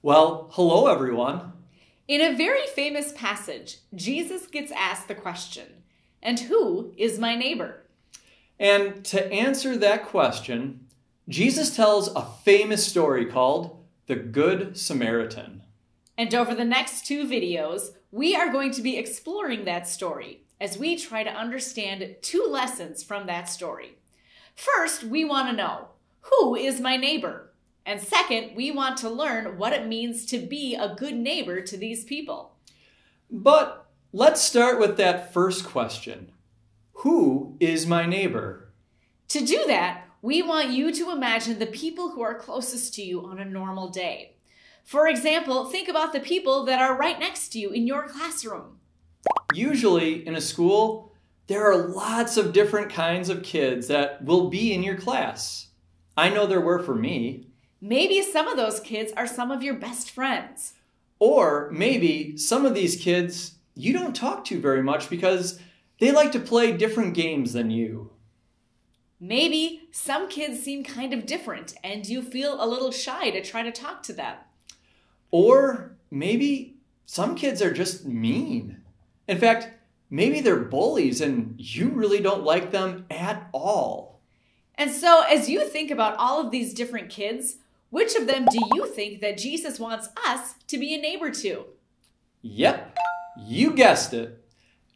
Well, hello everyone. In a very famous passage, Jesus gets asked the question, "And who is my neighbor?" And to answer that question, Jesus tells a famous story called the Good Samaritan. And over the next 2 videos, we are going to be exploring that story as we try to understand 2 lessons from that story. First, we want to know, who is my neighbor? And second, we want to learn what it means to be a good neighbor to these people. But let's start with that first question. Who is my neighbor? To do that, we want you to imagine the people who are closest to you on a normal day. For example, think about the people that are right next to you in your classroom. Usually in a school, there are lots of different kinds of kids that will be in your class. I know there were for me. Maybe some of those kids are some of your best friends. Or maybe some of these kids you don't talk to very much because they like to play different games than you. Maybe some kids seem kind of different and you feel a little shy to try to talk to them. Or maybe some kids are just mean. In fact, maybe they're bullies and you really don't like them at all. And so as you think about all of these different kids, which of them do you think that Jesus wants us to be a neighbor to? Yep, you guessed it.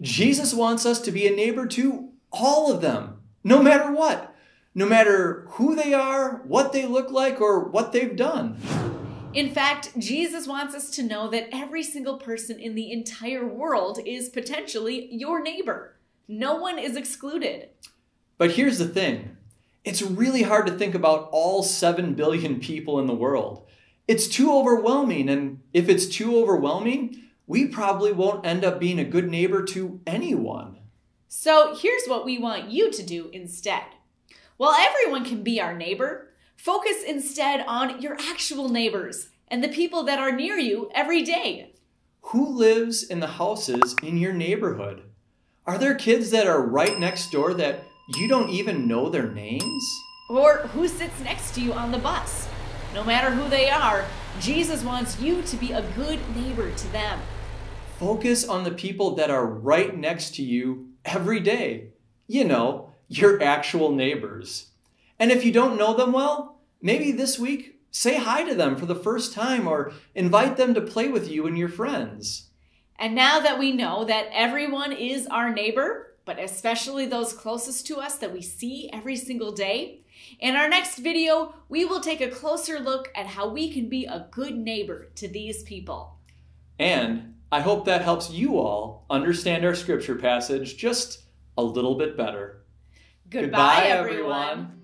Jesus wants us to be a neighbor to all of them, no matter what. No matter who they are, what they look like, or what they've done. In fact, Jesus wants us to know that every single person in the entire world is potentially your neighbor. No one is excluded. But here's the thing. It's really hard to think about all 7 billion people in the world. It's too overwhelming, and if it's too overwhelming, we probably won't end up being a good neighbor to anyone. So here's what we want you to do instead. While everyone can be our neighbor, focus instead on your actual neighbors and the people that are near you every day. Who lives in the houses in your neighborhood? Are there kids that are right next door that you don't even know their names? Or who sits next to you on the bus? No matter who they are, Jesus wants you to be a good neighbor to them. Focus on the people that are right next to you every day. You know, your actual neighbors. And if you don't know them well, maybe this week, say hi to them for the first time or invite them to play with you and your friends. And now that we know that everyone is our neighbor, but especially those closest to us that we see every single day, in our next video, we will take a closer look at how we can be a good neighbor to these people. And I hope that helps you all understand our scripture passage just a little bit better. Goodbye, everyone.